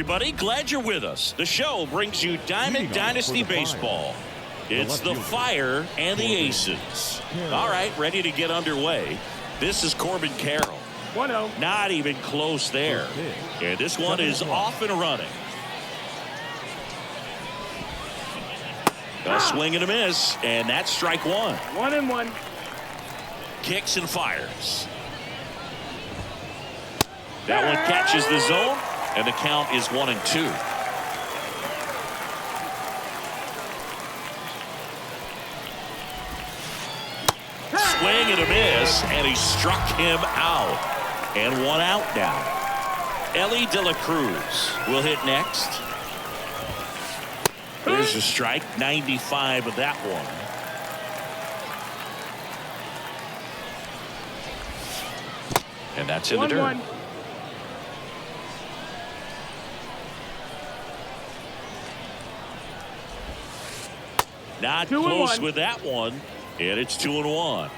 everybody. Glad you're with us. The show brings you Diamond Dynasty Baseball. It's the Fire and the Aces. All right, ready to get underway. This is Corbin Carroll. 1-0. Not even close there. And this one is off and running. A swing and a miss, and that's strike one. 1-1. Kicks and fires. That one catches the zone, and the count is 1-2. Swing and a miss, and he struck him out. And one out now. Elly De La Cruz will hit next. There's a strike, 95 of that one. And that's in the dirt. 1-1. Not close with that one. And it's 2-1.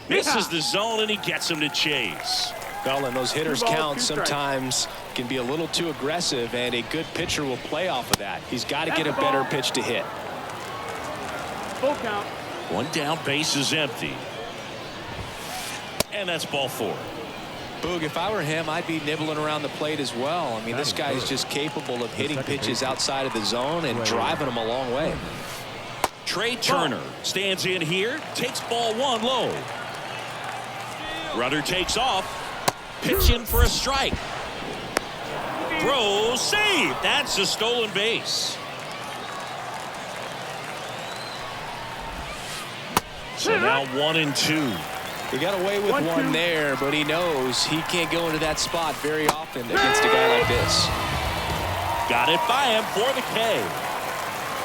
Misses the zone, and he gets him to chase. Well, and those hitters count sometimes can be a little too aggressive, and a good pitcher will play off of that. He's got to get a better pitch to hit. Full count. One down, base is empty. And that's ball four. Boog, if I were him, I'd be nibbling around the plate as well. I mean, this guy is just capable of hitting pitches outside of the zone and driving them a long way. Trey Turner stands in here, takes ball one low. Runner takes off, pitching for a strike. Throw, save. That's a stolen base. So now 1-2. He got away with one there, but he knows he can't go into that spot very often against a guy like this. Got it by him for the K.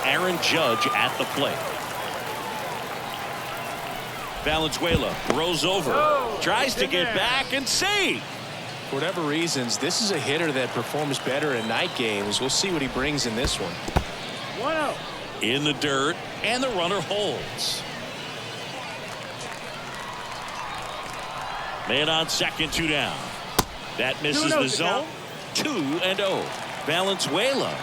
Aaron Judge at the plate. Valenzuela throws over, tries to get back and save. For whatever reasons, this is a hitter that performs better in night games. We'll see what he brings in this one. 1-0. In the dirt, and the runner holds. Man on second, 2 down. That misses the zone. 2-0. Valenzuela,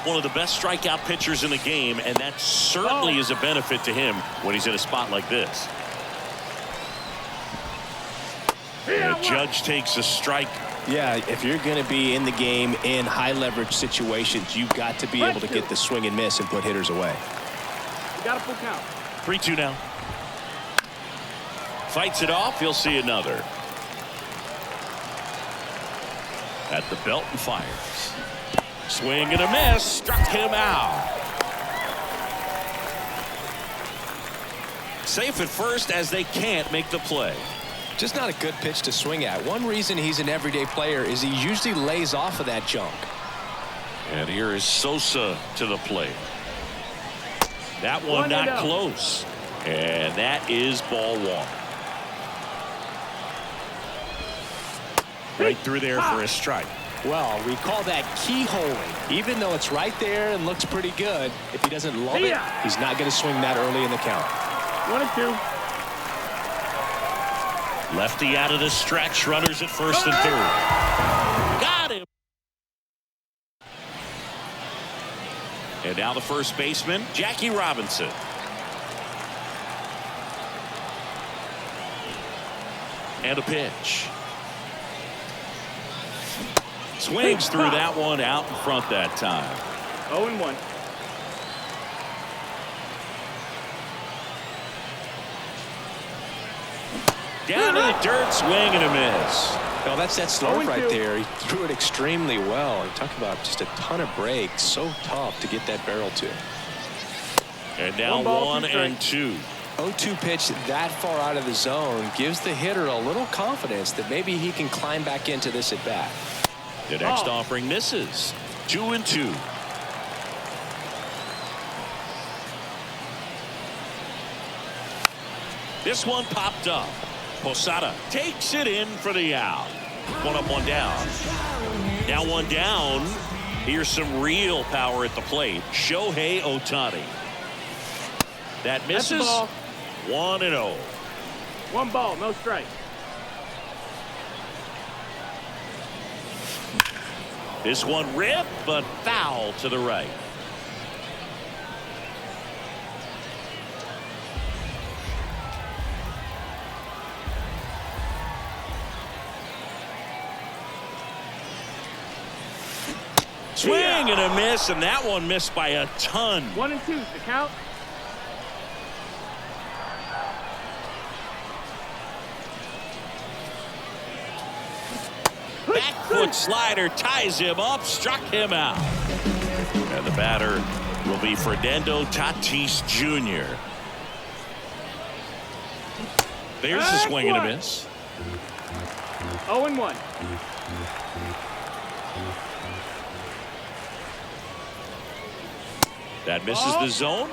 one of the best strikeout pitchers in the game, and that certainly is a benefit to him when he's in a spot like this. And Judge takes a strike. Yeah, if you're going to be in the game in high leverage situations, you've got to be able to get the swing and miss and put hitters away. You got a full count. 3-2 now. Fights it off. He'll see another. At the belt and fires. Swing and a miss. Struck him out. Safe at first as they can't make the play. Just not a good pitch to swing at. One reason he's an everyday player is he usually lays off of that junk. And here is Sosa to the plate. That one not close. And that is ball one. Right through there for a strike. Well, we call that keyholing. Even though it's right there and looks pretty good, if he doesn't love it, he's not going to swing that early in the count. 1-2. Lefty out of the stretch. Runners at first and third. Got him. And now the first baseman, Jackie Robinson. And a pitch. Swings through that one out in front that time. 0-1. Down to the dirt, swing and a miss. Well, that's that slope right there. He threw it extremely well. And talk about just a ton of breaks. So tough to get that barrel to. And now 1-2. 0-2 pitch that far out of the zone gives the hitter a little confidence that maybe he can climb back into this at bat. The next offering misses. 2-2. This one popped up. Posada takes it in for the out. 1 up, 1 down. Now 1 down. Here's some real power at the plate. Shohei Ohtani. That misses. 1-0. 1 ball, no strike. This one ripped, but foul to the right. Swing and a miss, and that one missed by a ton. 1 and 2, the count. Back foot slider ties him up, struck him out. And the batter will be Fernando Tatis Jr. There's the swing and a miss. 0 and 1. That misses the zone.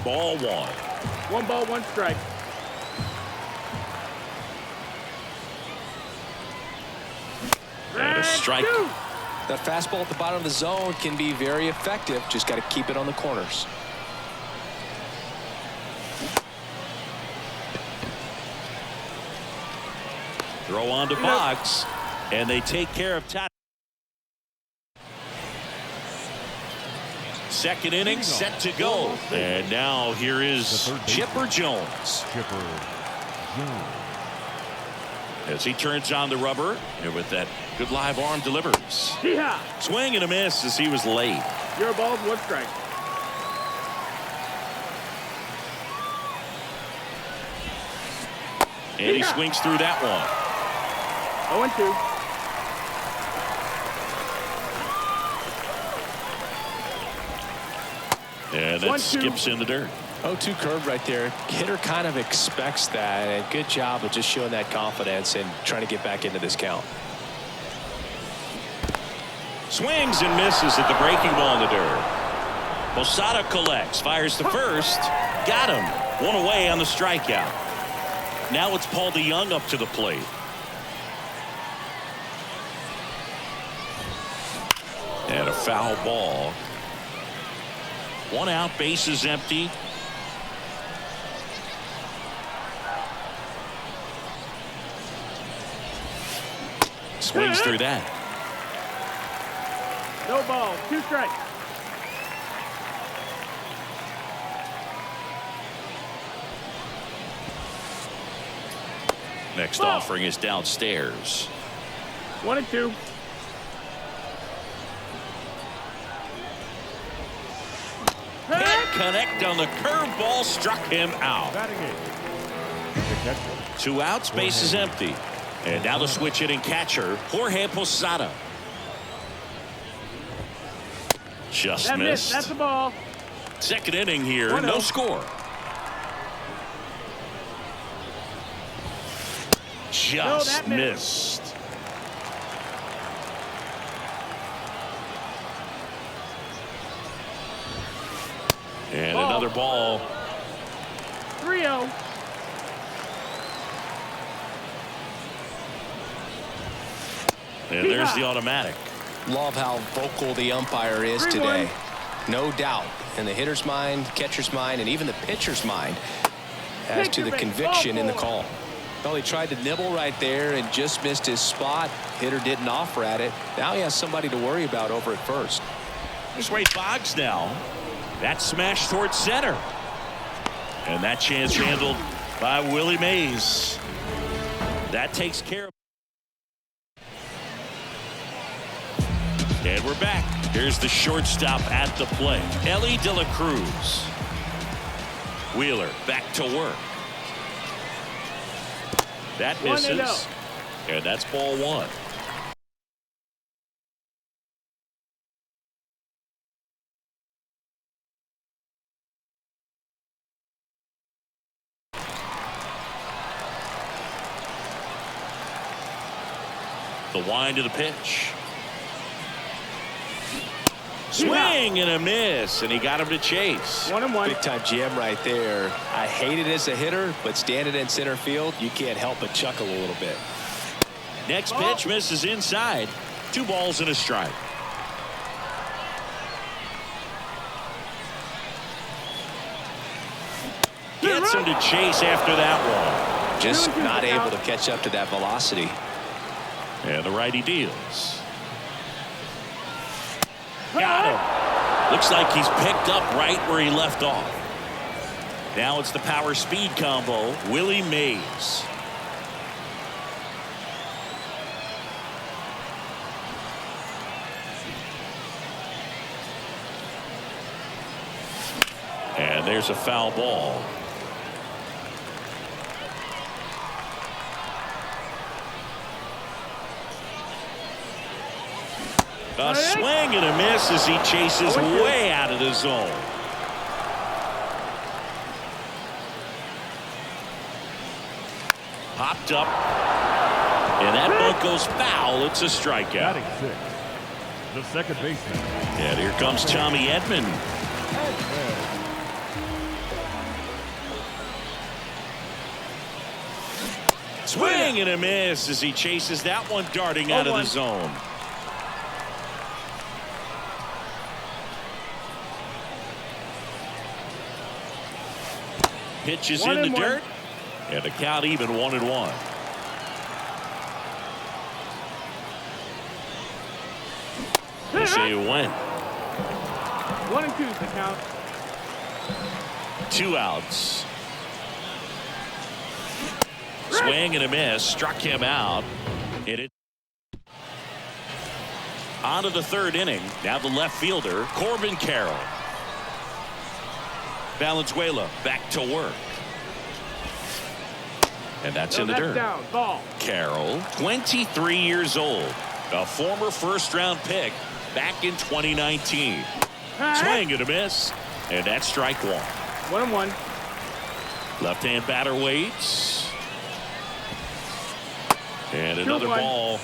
Ball 1. 1 ball, 1 strike. And a strike. That fastball at the bottom of the zone can be very effective. Just got to keep it on the corners. Throw on to Boggs, and they take care of Tatis. Second inning set to go. And now here is Chipper Jones. As he turns on the rubber, and with that good live arm delivers. Yeah. Swing and a miss as he was late. You're ball, 1 strike. And he swings through that one. 0 and 2. And that 1-2. skips in the dirt. 0-2 curve right there. Hitter kind of expects that, and good job of just showing that confidence and trying to get back into this count. Swings and misses at the breaking ball in the dirt. Posada collects, fires to first, got him. 1 away on the strikeout. Now it's Paul DeJong up to the plate. And a foul ball. 1 out, bases empty. Swings through that. No ball, 2 strikes. Next offering is downstairs. 1 and 2. Can't connect on the curveball, struck him out. 2 outs, base is empty. And now the switch hitting catcher, Jorge Posada. Just That missed. That's the ball. Second inning here, 1-0. no score. Just missed. And another ball. 3-0. And there's the automatic. Love how vocal the umpire is today. No doubt in the hitter's mind, catcher's mind, and even the pitcher's mind as to the conviction in the call. Well, he tried to nibble right there and just missed his spot. Hitter didn't offer at it. Now he has somebody to worry about over at first. Here's Wade Boggs now. That smash towards center. And that chance handled by Willie Mays. That takes care of. And we're back. Here's the shortstop at the plate, Elly De La Cruz. Wheeler back to work. That misses. And that's ball 1. The wind of the pitch. Swing and a miss, and he got him to chase. 1-1. Big time jam right there. I hate it as a hitter, but standing in center field, you can't help but chuckle a little bit. Next pitch misses inside. 2 balls and a strike. Gets him to chase after that one. Just not able to catch up to that velocity. And the righty deals. Got him. Looks like he's picked up right where he left off. Now it's the power speed combo. Willie Mays. And there's a foul ball. A swing and a miss as he chases way out of the zone. Popped up. And that bunt goes foul. It's a strikeout. Batting six, the second baseman. And here comes Tommy Edman. Swing and a miss as he chases that one darting out of the zone. Pitches in the dirt. And the count even 1-1. They say when. 1-2 is the count. 2 outs. Swing and a miss. Struck him out. Hit it. On to the third inning. Now the left fielder, Corbin Carroll. Valenzuela back to work. And that's in the dirt. Down. Ball. Carroll, 23 years old. A former first-round pick back in 2019. Swing and a miss. And that's strike one. 1-1. Left-hand batter waits. And another ball.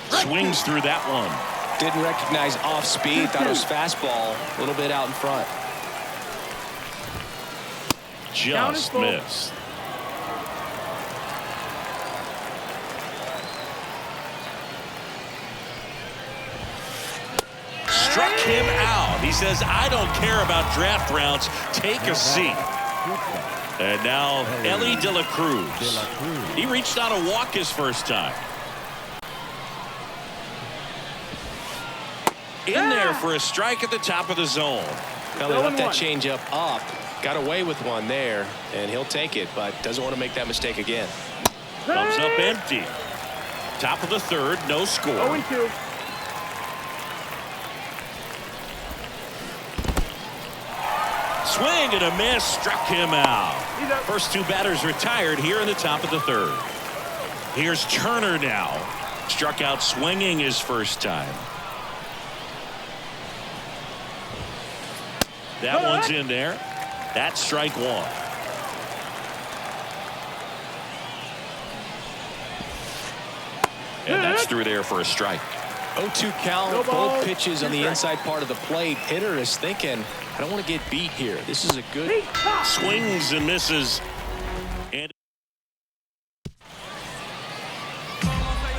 Swings through that one. Didn't recognize off speed. Thought it was fastball. A little bit out in front. Just missed. Struck him out. He says, I don't care about draft rounds. Take a seat. And now Elly De La Cruz. He reached out a walk his first time. In there for a strike at the top of the zone. Well, he left that changeup up. Got away with one there, and he'll take it, but doesn't want to make that mistake again. Comes up empty. Top of the third, no score. 0-2. Swing and a miss. Struck him out. First two batters retired here in the top of the third. Here's Turner now. Struck out swinging his first time. That one's in there. That's strike one. And that's through there for a strike. 0-2 count. Both pitches on the inside part of the plate. Hitter is thinking, I don't want to get beat here. This is a good. Swings and misses.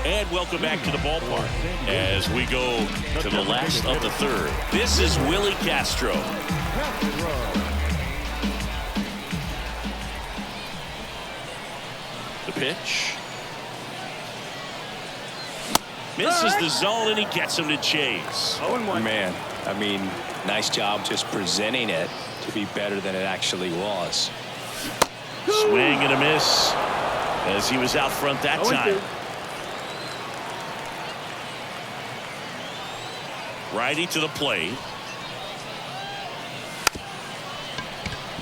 And welcome back to the ballpark as we go to the last of the third. This is Willie Castro. The pitch. Misses the zone and he gets him to chase. 0-1. Man, I mean, nice job just presenting it to be better than it actually was. Swing and a miss as he was out front that time. Righty to the plate.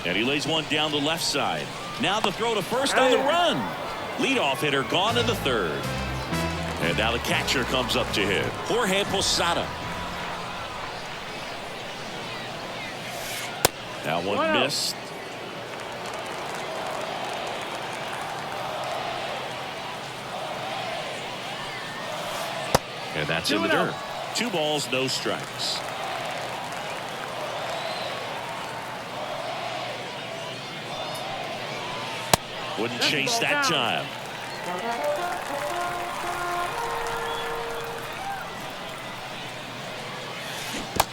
And he lays one down the left side. Now the throw to first on the run. Leadoff hitter gone in the third. And now the catcher comes up to hit. Jorge Posada. That one missed. And that's in the dirt. 2 balls, no strikes. Wouldn't chase that time.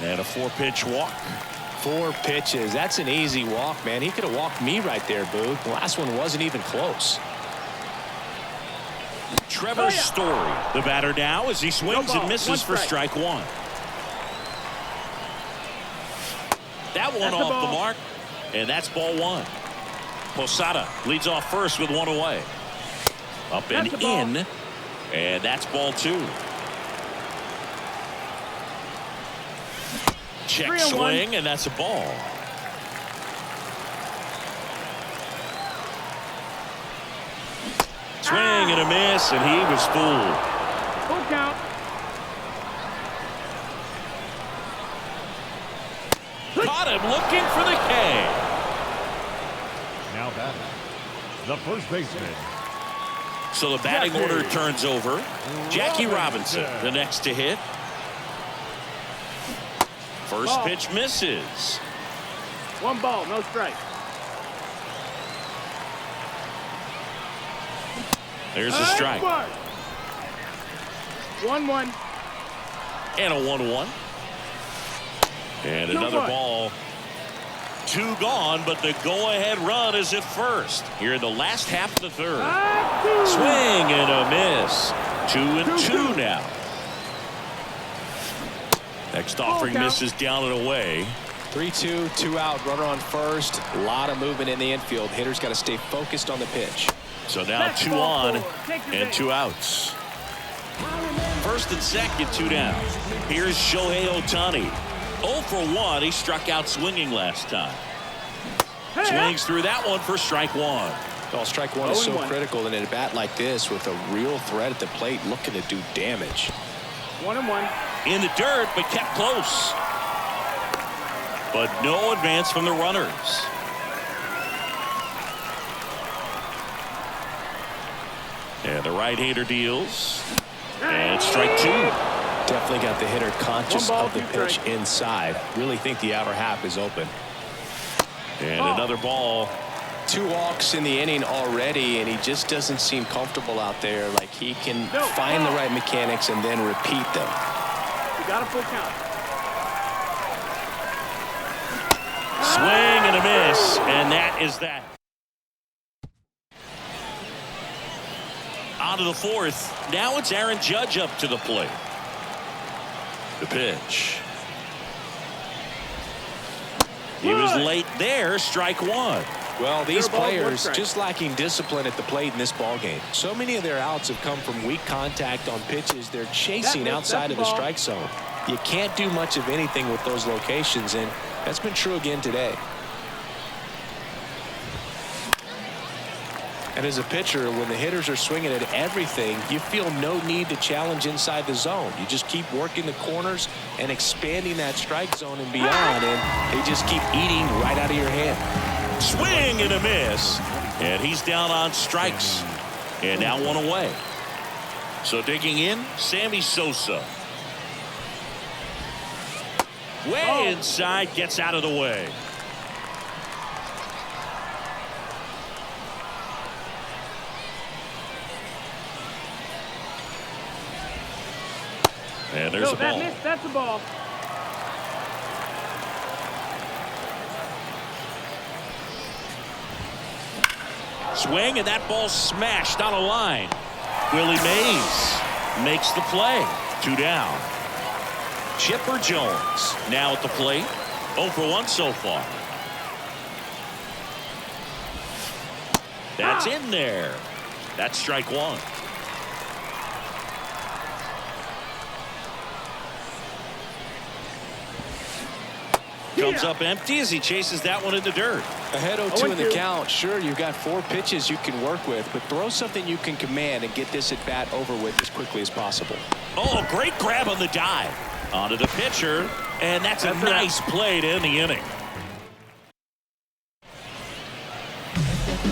And a 4-pitch walk. 4 pitches. That's an easy walk, man. He could have walked me right there, Boog. The last one wasn't even close. Trevor Story, the batter now, as he swings and misses for strike one. That one off the mark, and that's ball one. Posada leads off first with one away. Up and in, and that's ball two. Check swing, and that's a ball. Swing and a miss, and he was fooled. Full count. Caught him looking for the K. Now batting, the first baseman. So the batting order turns over. Jackie Robinson, the next to hit. First pitch misses. 1 ball, no strike. There's a strike. 1-1. And a 1-1. And another ball. 2 gone, but the go-ahead run is at first. Here in the last half of the third. Swing and a miss. 2-2 now. Next offering misses down and away. 3-2, 2 out, runner on first. A lot of movement in the infield. Hitters got to stay focused on the pitch. So now 2 on and 2 outs. First and second, 2 down. Here's Shohei Ohtani. 0 for 1. He struck out swinging last time. Swings through that one for strike one. Well, strike one is so critical in a bat like this with a real threat at the plate looking to do damage. 1-1. In the dirt, but kept close. But no advance from the runners. And the right-hander deals. And strike 2. Definitely got the hitter conscious of the pitch inside. Really think the outer half is open. And another ball. 2 walks in the inning already, and he just doesn't seem comfortable out there. Like he can find the right mechanics and then repeat them. You got a full count. Swing and a miss, and that is that. On to the fourth. Now it's Aaron Judge up to the plate. The pitch. He was late there. Strike one. Well, these players just lacking discipline at the plate in this ball game. So many of their outs have come from weak contact on pitches they're chasing outside of the strike zone. You can't do much of anything with those locations, and that's been true again today. And as a pitcher, when the hitters are swinging at everything, you feel no need to challenge inside the zone. You just keep working the corners and expanding that strike zone and beyond, and they just keep eating right out of your hand. Swing and a miss, and he's down on strikes, and now 1 away. So digging in, Sammy Sosa. Way inside, gets out of the way. And there's a ball. That's a ball. Swing, and that ball smashed on a line. Willie Mays makes the play. 2 down. Chipper Jones now at the plate. 0 for 1 so far. That's in there. That's strike one. Comes up empty as he chases that one in the dirt. Ahead 0-2 in the count. Sure, you've got 4 pitches you can work with, but throw something you can command and get this at bat over with as quickly as possible. Oh, great grab on the dive. Onto the pitcher, and that's a nice play to end the inning.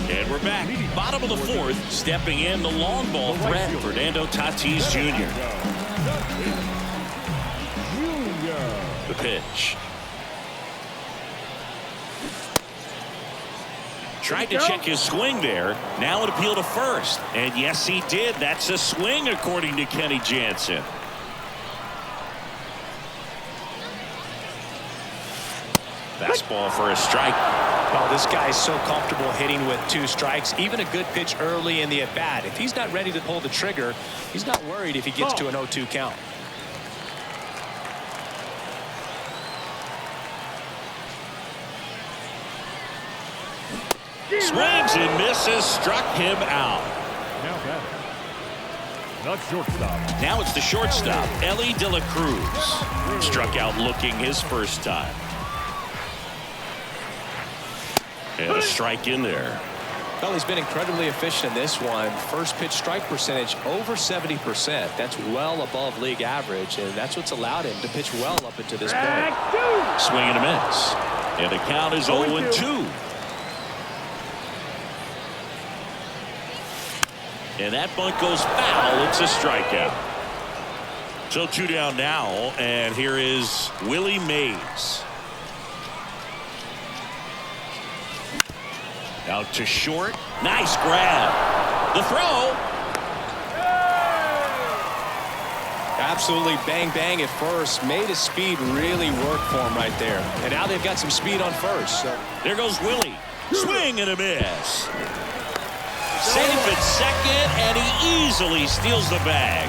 And we're back. Bottom of the fourth, stepping in the long ball threat, Fernando Tatis Jr. The pitch. Tried to check his swing there. Now an appeal to first. And yes, he did. That's a swing, according to Kenny Jansen. Fastball for a strike. Oh, this guy's so comfortable hitting with 2 strikes. Even a good pitch early in the at-bat. If he's not ready to pull the trigger, he's not worried if he gets to an 0-2 count. Swings and misses, struck him out. Now batting. Not shortstop. Now it's the shortstop, Elly De La Cruz. Struck out looking his first time. And a strike in there. Well, he's been incredibly efficient in this one. First pitch strike percentage over 70%. That's well above league average, and that's what's allowed him to pitch well up until this point. Swing and a miss. And the count is 0-2. And that bunt goes foul. It's a strikeout. So 2 down now, and here is Willie Mays. Out to short. Nice grab. The throw. Absolutely bang bang at first. Made his speed really work for him right there. And now they've got some speed on first. So. There goes Willie. Swing and a miss. Safe at second, and he easily steals the bag.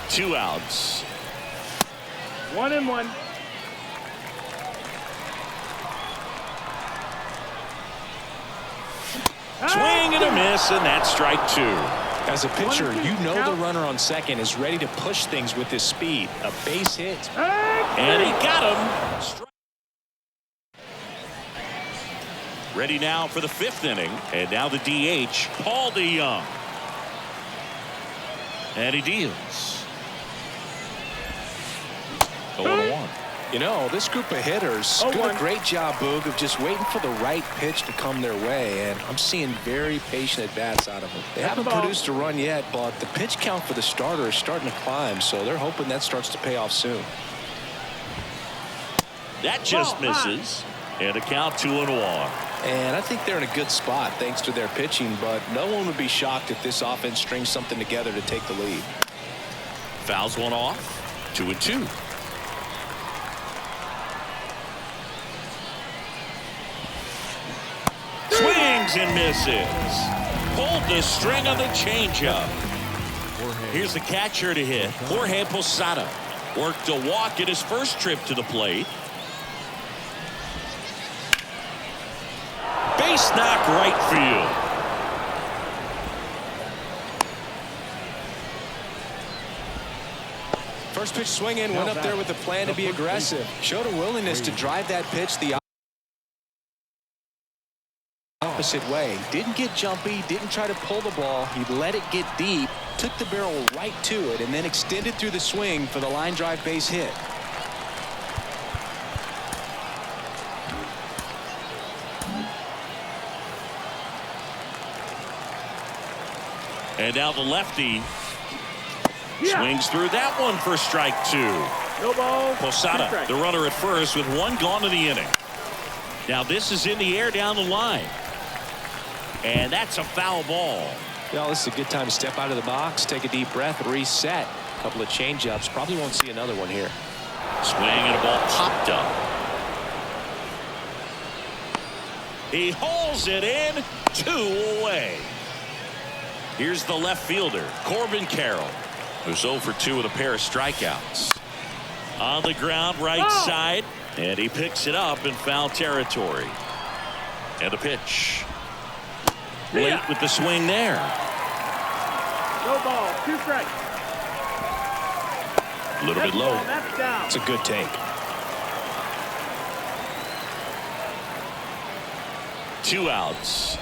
2 outs. 1-1. Swing and a miss, and that's strike 2. As a pitcher, you know the runner on second is ready to push things with his speed. A base hit. And he got him. Ready now for the 5th inning. And now the DH, Paul DeJong. And he deals. 0-1. You know, this group of hitters do a great job, Boog, of just waiting for the right pitch to come their way, and I'm seeing very patient at-bats out of them. They haven't produced a run yet, but the pitch count for the starter is starting to climb, so they're hoping that starts to pay off soon. That just misses. And a count 2-1. And I think they're in a good spot thanks to their pitching, but no one would be shocked if this offense strings something together to take the lead. Fouls one off. 2-2. Swings and misses. Pulled the string on the changeup. Here's the catcher to hit. Jorge Posada worked a walk at his first trip to the plate. Base knock right field. First pitch swinging, went up there with a plan to be aggressive. Showed a willingness to drive that pitch the opposite way. Didn't get jumpy, didn't try to pull the ball. He let it get deep, took the barrel right to it, and then extended through the swing for the line drive base hit. And now the lefty swings through that one for strike 2. No ball. Posada, the runner at first with 1 gone in the inning. Now this is in the air down the line. And that's a foul ball. Well, this is a good time to step out of the box, take a deep breath, reset. A couple of changeups. Probably won't see another one here. Swing and a ball popped up. He hauls it in. 2 away. Here's the left fielder, Corbin Carroll, who's 0 for 2 with a pair of strikeouts. On the ground, right side, and he picks it up in foul territory. And the pitch. Late with the swing there. No ball. 2 strikes. A little bit low. That's down. It's a good take. 2 outs.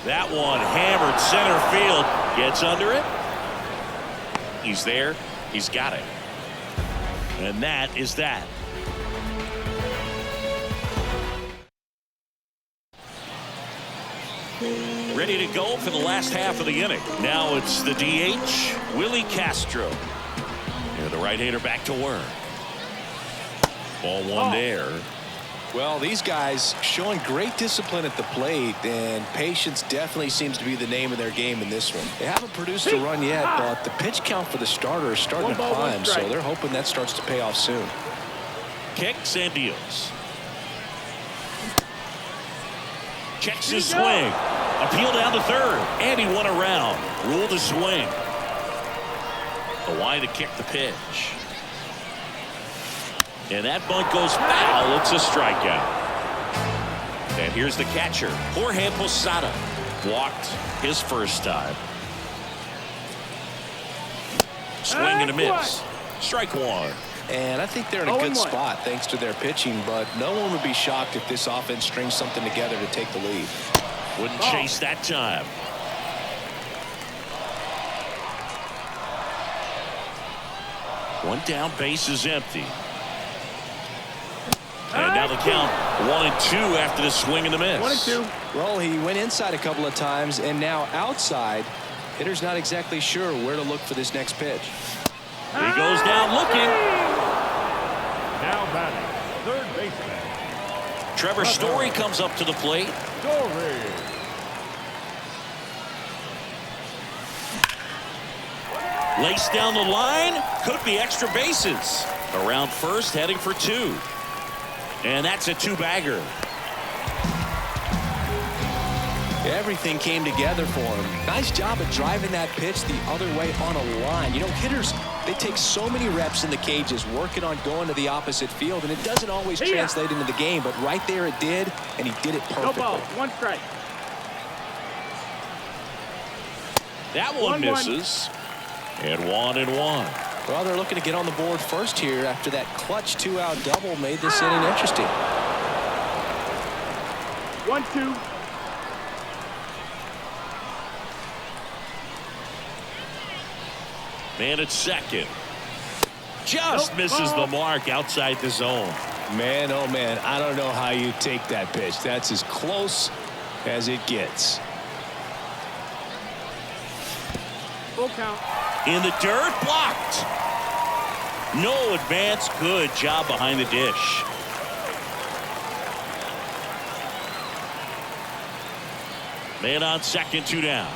That one hammered center field. Gets under it. He's there. He's got it. And that is that. Ready to go for the last half of the inning. Now it's the DH, Willie Castro. And the right-hander back to work. Ball 1 there. Well, these guys showing great discipline at the plate, and patience definitely seems to be the name of their game in this one. They haven't produced a run yet, but the pitch count for the starter is starting to climb, so they're hoping that starts to pay off soon. kicks and deals. Checks his swing. Appeal down to third. And he won around. Ruled a swing. The line to kick the pitch. And that bunt goes foul. It's a strikeout. And here's the catcher, Jorge Posada. Walked his first time. Swing and a miss. Strike one. And I think they're in a good spot thanks to their pitching, but no one would be shocked if this offense strings something together to take the lead. Wouldn't chase that time. One down, base is empty. And now the count 1-2 after the swing and the miss. 1-2. Well, he went inside a couple of times and now outside. Hitter's not exactly sure where to look for this next pitch. He goes down looking. Now batting, third baseman. Trevor Story comes up to the plate. Story. Laced down the line. Could be extra bases. Around first, heading for two. And that's a two-bagger. Everything came together for him. Nice job of driving that pitch the other way on a line. You know, hitters, they take so many reps in the cages working on going to the opposite field, and it doesn't always translate into the game, but right there it did, and he did it perfectly. No ball. One strike. That one misses. And 1-1. Well, they're looking to get on the board first here after that clutch two-out double made this inning interesting. 1-2. Man at second. Just misses the mark outside the zone. Man, oh man, I don't know how you take that pitch. That's as close as it gets. Full count. In the dirt, blocked. No advance. Good job behind the dish. Man on second, two down.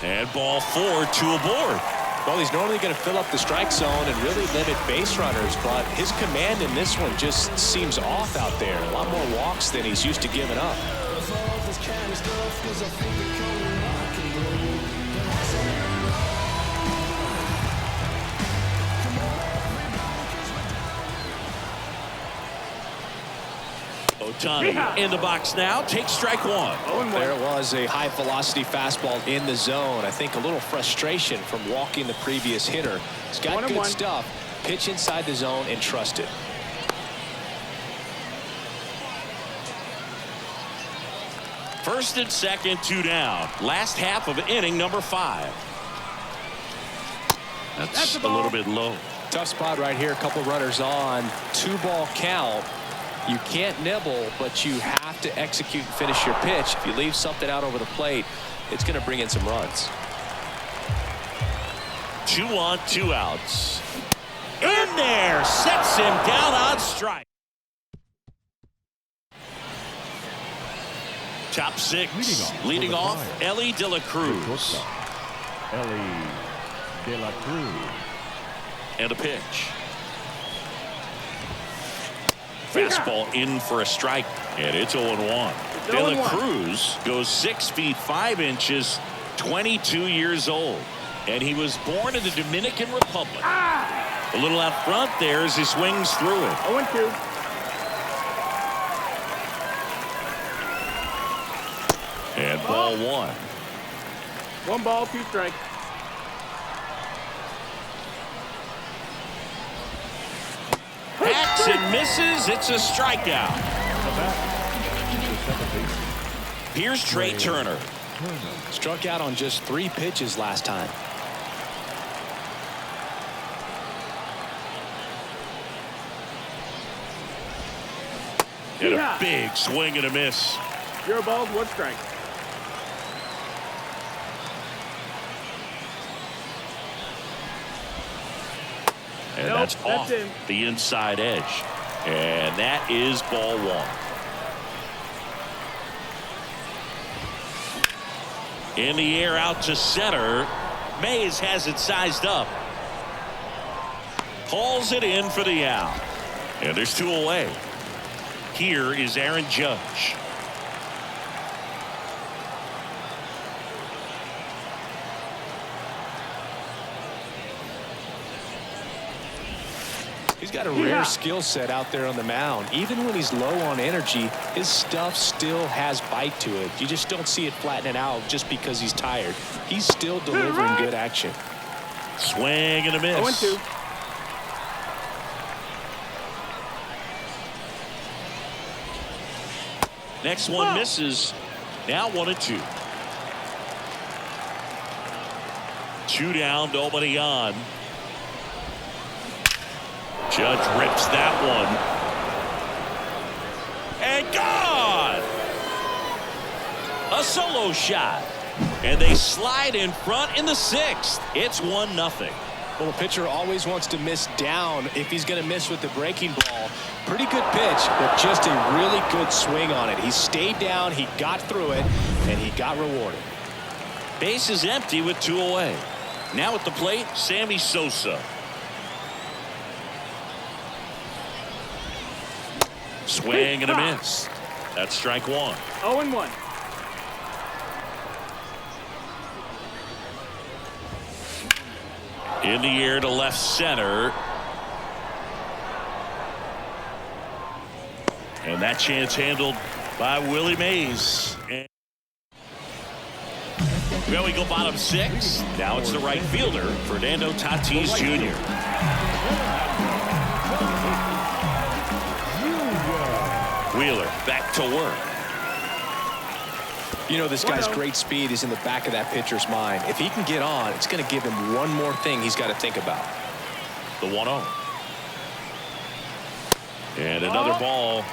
And ball four, two aboard. Well, he's normally going to fill up the strike zone and really limit base runners, but his command in this one just seems off out there. A lot more walks than he's used to giving up. Ohtani in the box now. Takes strike one. There was a high velocity fastball in the zone. I think a little frustration from walking the previous hitter. He's got good stuff. Pitch inside the zone and trust it. First and second, two down. Last half of inning number 5. That's a little bit low. Tough spot right here. A couple runners on. 2-ball count. You can't nibble, but you have to execute and finish your pitch. If you leave something out over the plate, it's going to bring in some runs. 2 on, 2 outs. In there, sets him down on strike. Top 6, leading off, Elly De La Cruz. Elly De La Cruz. And a pitch. Fastball in for a strike, and it's 0-1. De La Cruz goes 6 feet 5 inches, 22 years old, and he was born in the Dominican Republic. A little out front there as he swings through it. 0-2. And ball 1. 1 ball, 2 strikes. Hacks and misses. It's a strikeout. Here's Trey Turner. Struck out on just 3 pitches last time. And a big swing and a miss. 0 balls, 1 strike. And that's off the inside edge. And that is ball 1. In the air out to center. Mays has it sized up. Pulls it in for the out. And there's 2 away. Here is Aaron Judge. He's got a rare skill set out there on the mound. Even when he's low on energy, his stuff still has bite to it. You just don't see it flattening out just because he's tired. He's still delivering good action. Swing and a miss. 0-2. Next one misses. Now 1-2. 2 down, nobody on. Judge rips that one. And gone! A solo shot. And they slide in front in the 6th. It's 1-0. Well, the pitcher always wants to miss down if he's going to miss with the breaking ball. Pretty good pitch, but just a really good swing on it. He stayed down, he got through it, and he got rewarded. Base is empty with 2 away. Now at the plate, Sammy Sosa. Swing and a miss. That's strike 1. 0-1. In the air to left center. And that chance handled by Willie Mays. And well, we go bottom 6. Now it's the right fielder, Fernando Tatis Jr. Wheeler back to work. You know, this guy's great speed is in the back of that pitcher's mind. If he can get on, it's going to give him one more thing he's got to think about. The 1-0. And another ball.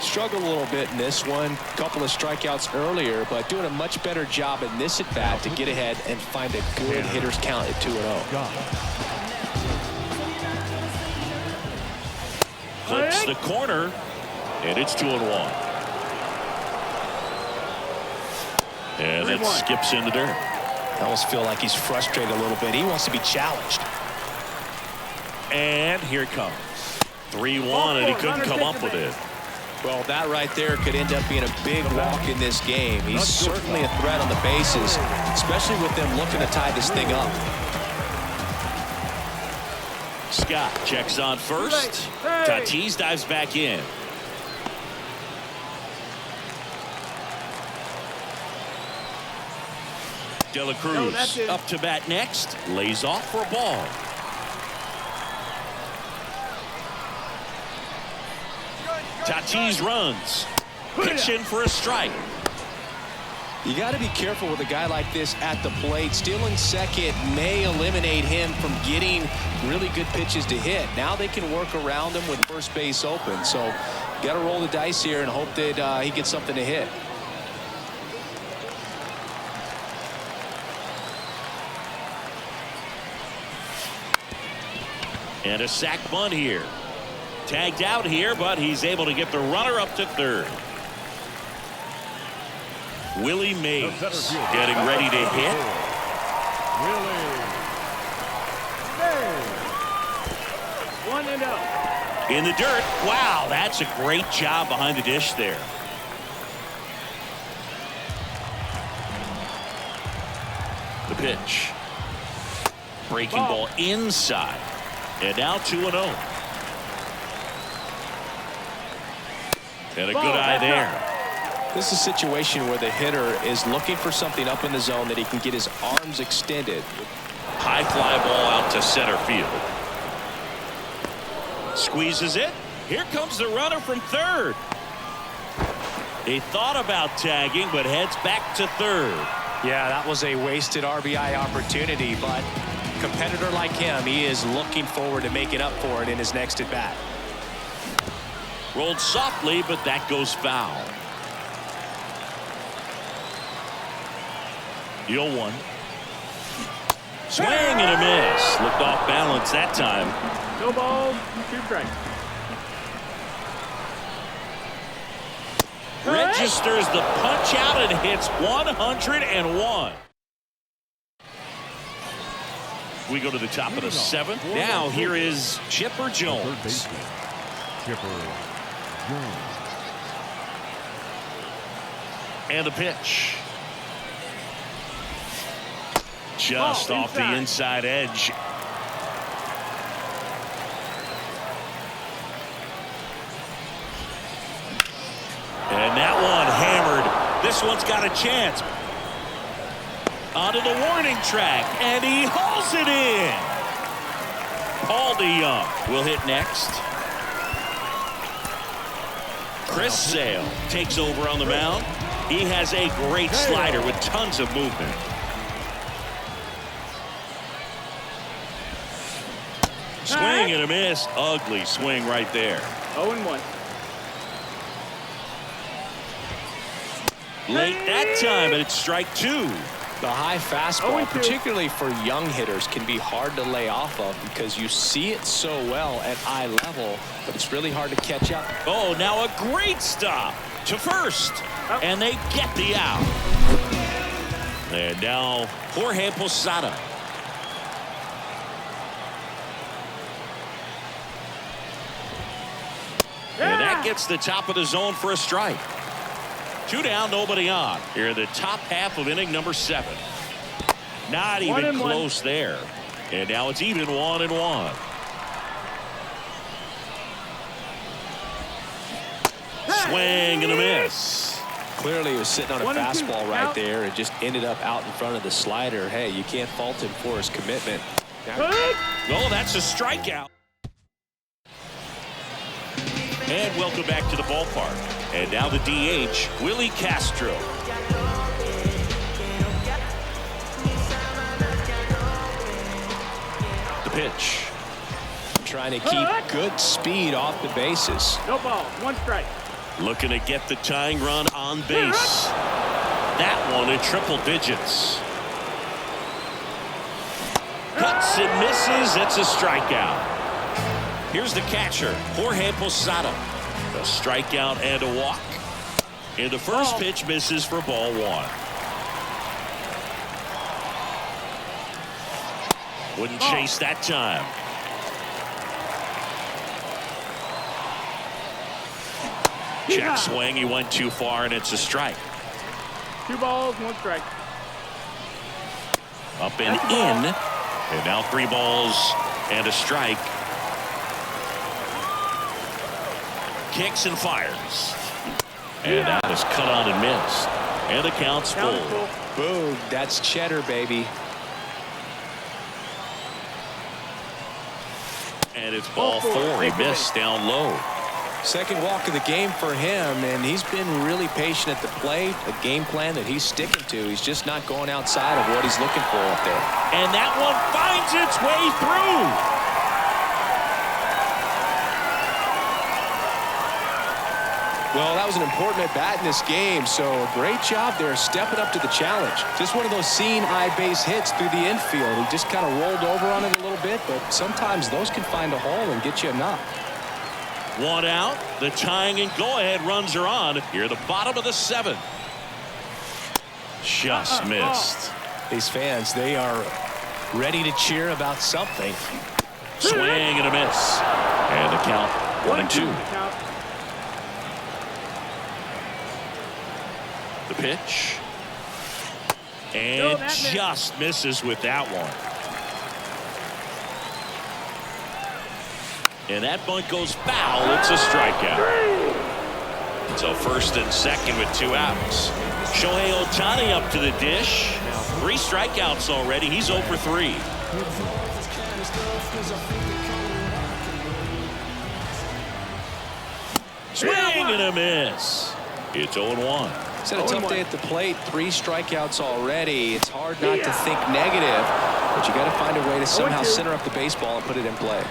Struggled a little bit in this one. Couple of strikeouts earlier, but doing a much better job in this at bat to get ahead and find a good hitter's count at 2-0. Clips the corner, and it's 2-1. And it skips in the dirt. I almost feel like he's frustrated a little bit. He wants to be challenged. And here it comes. 3-1, and he couldn't come up with it. Well, that right there could end up being a big walk in this game. He's certainly a threat on the bases, especially with them looking to tie this thing up. Scott checks on first. Tatis dives back in. De La Cruz up to bat next. Lays off for a ball. Tatis runs. Pitch in for a strike. You got to be careful with a guy like this at the plate. Stealing second may eliminate him from getting really good pitches to hit. Now they can work around him with first base open. So you got to roll the dice here and hope that he gets something to hit. And a sac bunt here. Tagged out here, but he's able to get the runner up to third. Willie Mays getting ready to hit. Willie Mays. 1-0. In the dirt. Wow, that's a great job behind the dish there. The pitch. Breaking ball inside. And now 2-0. And a good eye there. This is a situation where the hitter is looking for something up in the zone that he can get his arms extended. High fly ball out to center field. Squeezes it. Here comes the runner from third. He thought about tagging, but heads back to third. Yeah, that was a wasted RBI opportunity, but a competitor like him, he is looking forward to making up for it in his next at bat. Rolled softly, but that goes foul. The 0-1. Swing and a miss. Looked off balance that time. No balls, 2 strikes. Registers the punch out and hits 101. We go to the top of the 7th. Now here is Chipper Jones. Chipper Jones. And the pitch. Just off the inside edge. And that one hammered. This one's got a chance. Onto the warning track, and he hauls it in. Paul DeJong will hit next. Chris Sale takes over on the mound. He has a great slider with tons of movement. Swing and a miss. Ugly swing right there. 0-1. Late that time, and it's strike two. The high fastball, particularly for young hitters, can be hard to lay off of because you see it so well at eye level, but it's really hard to catch up. Oh, now a great stop to first, and they get the out. And now Jorge Posada. And that gets the top of the zone for a strike. 2 down, nobody on. Here in the top half of inning number 7. Not even close there. And now it's even 1-1. Swing and a miss. Clearly he was sitting on a fastball right there and just ended up out in front of the slider. Hey, you can't fault him for his commitment. Oh, that's a strikeout. And welcome back to the ballpark. And now the DH, Willie Castro. The pitch. Trying to keep good speed off the bases. No ball, 1 strike. Looking to get the tying run on base. That one in triple digits. Cuts and misses. It's a strikeout. Here's the catcher, Jorge Posada. A strikeout and a walk. And the first pitch misses for ball 1. Wouldn't chase that time. Check swing. He went too far, and it's a strike. 2 balls, 1 strike. Up and in. And now 3 balls and a strike. Kicks and fires. And that is cut on and missed. And the count's full. Boom. That's cheddar, baby. And it's ball 4. He missed down low. Second walk of the game for him, and he's been really patient at the plate. A game plan that he's sticking to. He's just not going outside of what he's looking for up there. And that one finds its way through. Well, that was an important at-bat in this game, so a great job there stepping up to the challenge. Just one of those seeing eye base hits through the infield. He just kind of rolled over on it a little bit, but sometimes those can find a hole and get you a knock. 1 out. The tying and go-ahead runs are on. Here at the bottom of the 7th. Just missed. These fans, they are ready to cheer about something. Swing and a miss. And the count 1-2. The pitch. And just misses with that one. And that bunt goes foul. It's a strikeout. So first and second with 2 outs. Shohei Ohtani up to the dish. 3 strikeouts already. He's 0 for 3. Swing and a miss. It's 0-1. It's had a tough day at the plate. 3 strikeouts already. It's hard not to think negative, but you got to find a way to somehow center up the baseball and put it in play.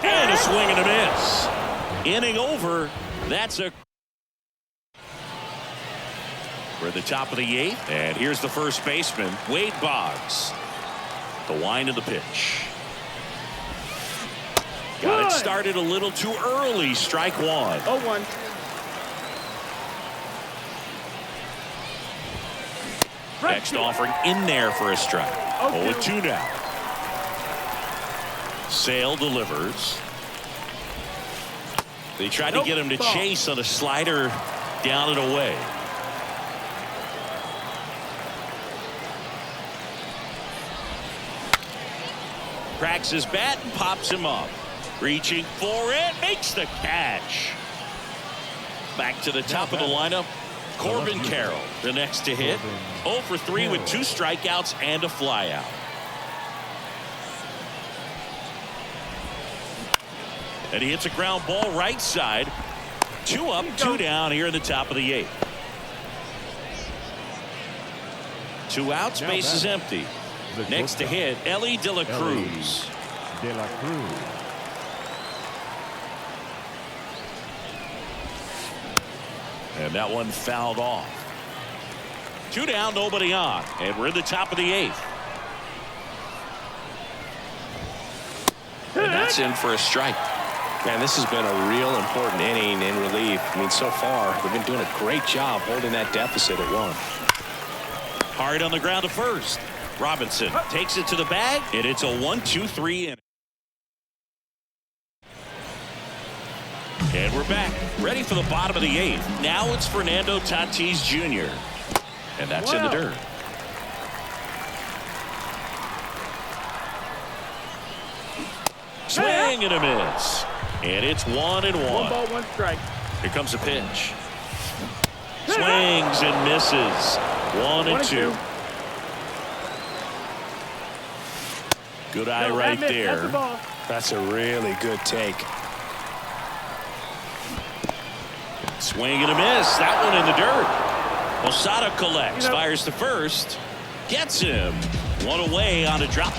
And a swing and a miss. Inning over. That's a. We're at the top of the 8th, and here's the first baseman, Wade Boggs. The wind of the pitch. Got it started a little too early. Strike 1. 0-1. Next offering in there for a strike. 0-2 now. Sale delivers. They tried to get him to chase on a slider down and away. Cracks his bat and pops him up. Reaching for it, makes the catch. Back to the top of the lineup, Corbin Carroll, the next to hit. 0 for 3 with 2 strikeouts and a flyout. And he hits a ground ball right side. 2 up, 2 down here in the top of the 8th. 2 outs, base is empty. Next to hit, Elly De La Cruz. De La Cruz. And that one fouled off. 2 down, nobody on. And we're in the top of the 8th. And that's in for a strike. Man, this has been a real important inning in relief. I mean, so far, they've been doing a great job holding that deficit at 1. Hard on the ground to first. Robinson takes it to the bag, and it's a 1-2-3 inning. And we're back, ready for the bottom of the 8th. Now it's Fernando Tatis Jr. And that's in the dirt. Swing and a miss. And it's 1-1. 1 ball, 1 strike. Here comes a pitch. Swings and misses. 1-2. Good eye right there. That's a really good take. Swing and a miss. That one in the dirt. Posada collects, fires to first, gets him. 1 away on a drop.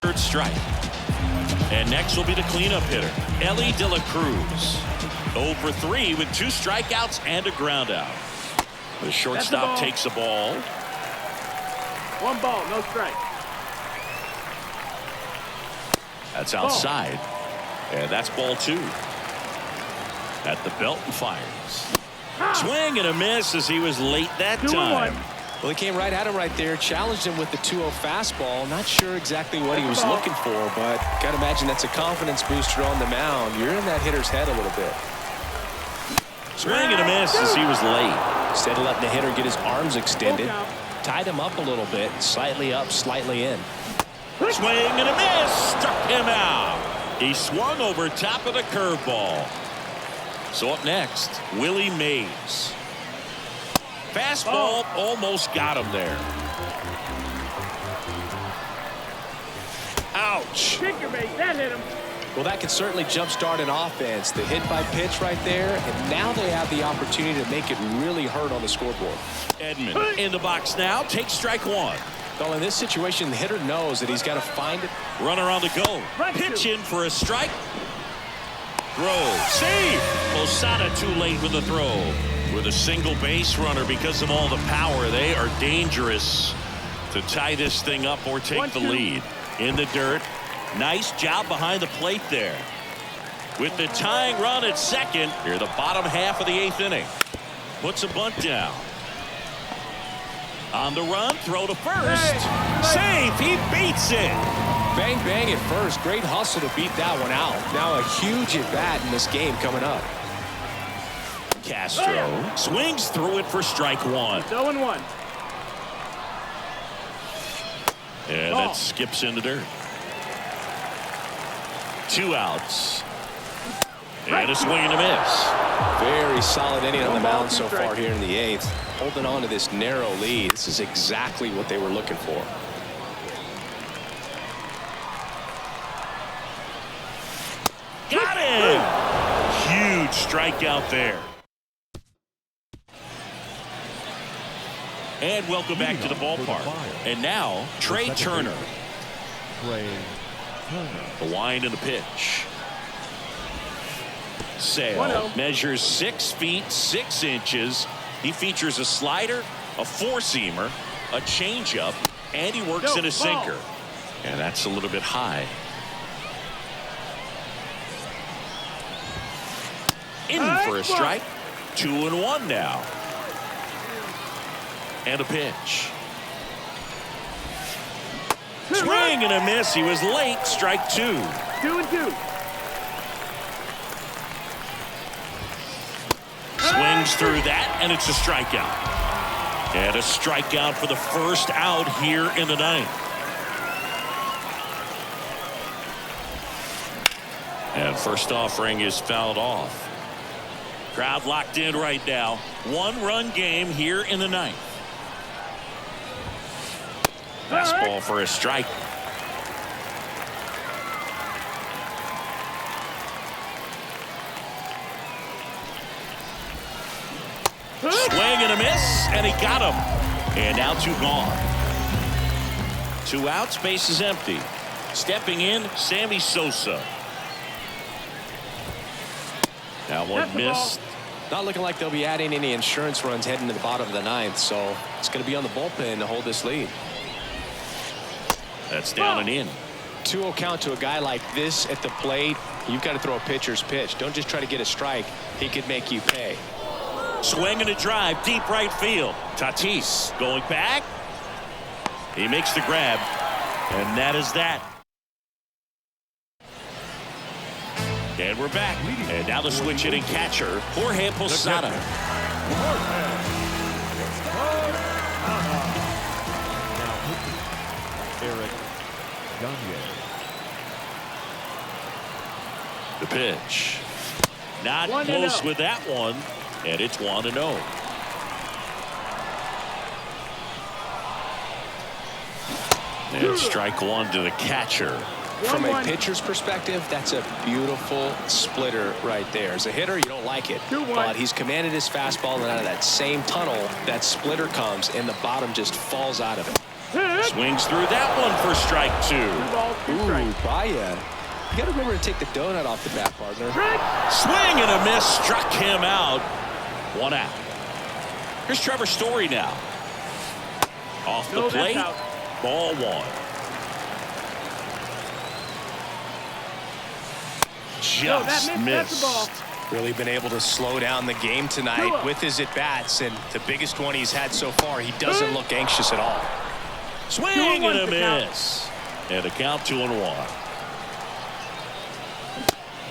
Third strike. And next will be the cleanup hitter, Elly De La Cruz. 0 for 3 with 2 strikeouts and a ground out. The shortstop takes the ball. 1 ball, no strike. That's outside. And that's ball 2. At the belt and fires. Swing and a miss as he was late that time. Well, he came right at him right there, challenged him with the 2-0 fastball. Not sure exactly what he was looking for, but got to imagine that's a confidence booster on the mound. You're in that hitter's head a little bit. Swing and a miss as he was late. Instead of letting the hitter get his arms extended, tied him up a little bit, slightly up, slightly in. Swing and a miss, struck him out. He swung over top of the curveball. So up next, Willie Mays. Fastball almost got him there. Ouch. That hit him. Well, that could certainly jumpstart an offense. The hit by pitch right there, and now they have the opportunity to make it really hurt on the scoreboard. Edman in the box now, takes strike 1. Well, in this situation, the hitter knows that he's got to find it. Runner on the go. Pitch in for a strike. Throw. Save. Posada too late with the throw. With a single base runner because of all the power, they are dangerous to tie this thing up or take the lead. In the dirt. Nice job behind the plate there. With the tying run at second, here the bottom half of the 8th inning. Puts a bunt down. On the run, throw to first. Safe, he beats it. Bang, bang at first. Great hustle to beat that one out. Now a huge at-bat in this game coming up. Castro swings through it for strike 1. 0-1. And that skips in the dirt. 2 outs. And a swing and a miss. Very solid inning on the mound so far here in the 8th. Holding on to this narrow lead. This is exactly what they were looking for. Got him! Huge strikeout there. And welcome back to the ballpark. And now, Trey Turner. The wind and the pitch. Sale measures 6 feet 6 inches. He features a slider, a 4-seamer, a changeup, and he works in a sinker. And that's a little bit high. In for a strike. 2-1 now. And a pitch. Swing and a miss. He was late. Strike 2. 2-2. Swings through that, and it's a strikeout. And a strikeout for the first out here in the ninth. And first offering is fouled off. Crowd locked in right now. 1-run game here in the ninth. Fastball for a strike. Swing and a miss, and he got him. And now 2 gone. 2 outs, base is empty. Stepping in, Sammy Sosa. That one missed. Not looking like they'll be adding any insurance runs heading to the bottom of the ninth, so it's going to be on the bullpen to hold this lead. That's down and in. 2-0 count to a guy like this at the plate. You've got to throw a pitcher's pitch. Don't just try to get a strike. He could make you pay. Swing and a drive, deep right field. Tatis going back. He makes the grab, and that is that. And we're back. And now the switch hitting catcher, Jorge Posada. Eric Gagne. The pitch. Not close with that one. And it's 1-0. And strike 1 to the catcher. From a pitcher's perspective, that's a beautiful splitter right there. As a hitter, you don't like it. But he's commanded his fastball, and out of that same tunnel, that splitter comes, and the bottom just falls out of it. Swings through that one for strike 2. Ooh, Baez. You got to remember to take the donut off the bat, partner. Swing and a miss, struck him out. 1 out. Here's Trevor Story now. Off the plate, ball 1. Just missed. Really been able to slow down the game tonight with his at-bats, and the biggest one he's had so far. He doesn't look anxious at all. Swing and a miss. And a count 2-1.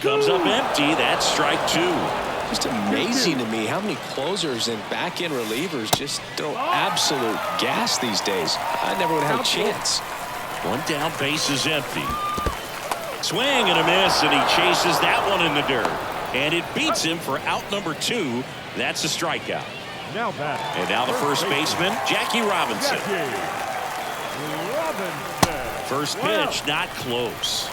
Comes up empty. That's strike 2. Just amazing to me how many closers and back-end relievers just throw absolute gas these days. I never would have had a chance. 1 down, base is empty. Swing and a miss, and he chases that one in the dirt. And it beats him for out number 2. That's a strikeout. Now back. And now the first baseman, Jackie Robinson. First pitch, not close.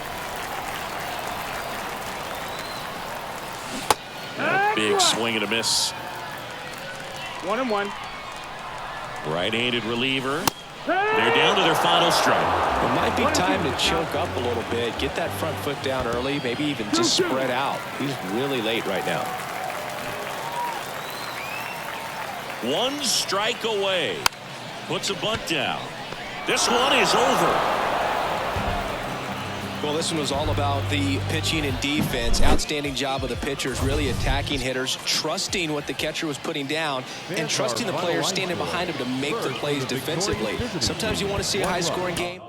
A big swing and a miss. 1-1. Right-handed reliever. They're down to their final strike. It might be time to choke up a little bit, get that front foot down early, maybe even just spread out. He's really late right now. 1 strike away. Puts a bunt down. This one is over. Well, this one was all about the pitching and defense. Outstanding job of the pitchers, really attacking hitters, trusting what the catcher was putting down, and trusting the players standing behind him to make the plays defensively. Sometimes you want to see a high-scoring game.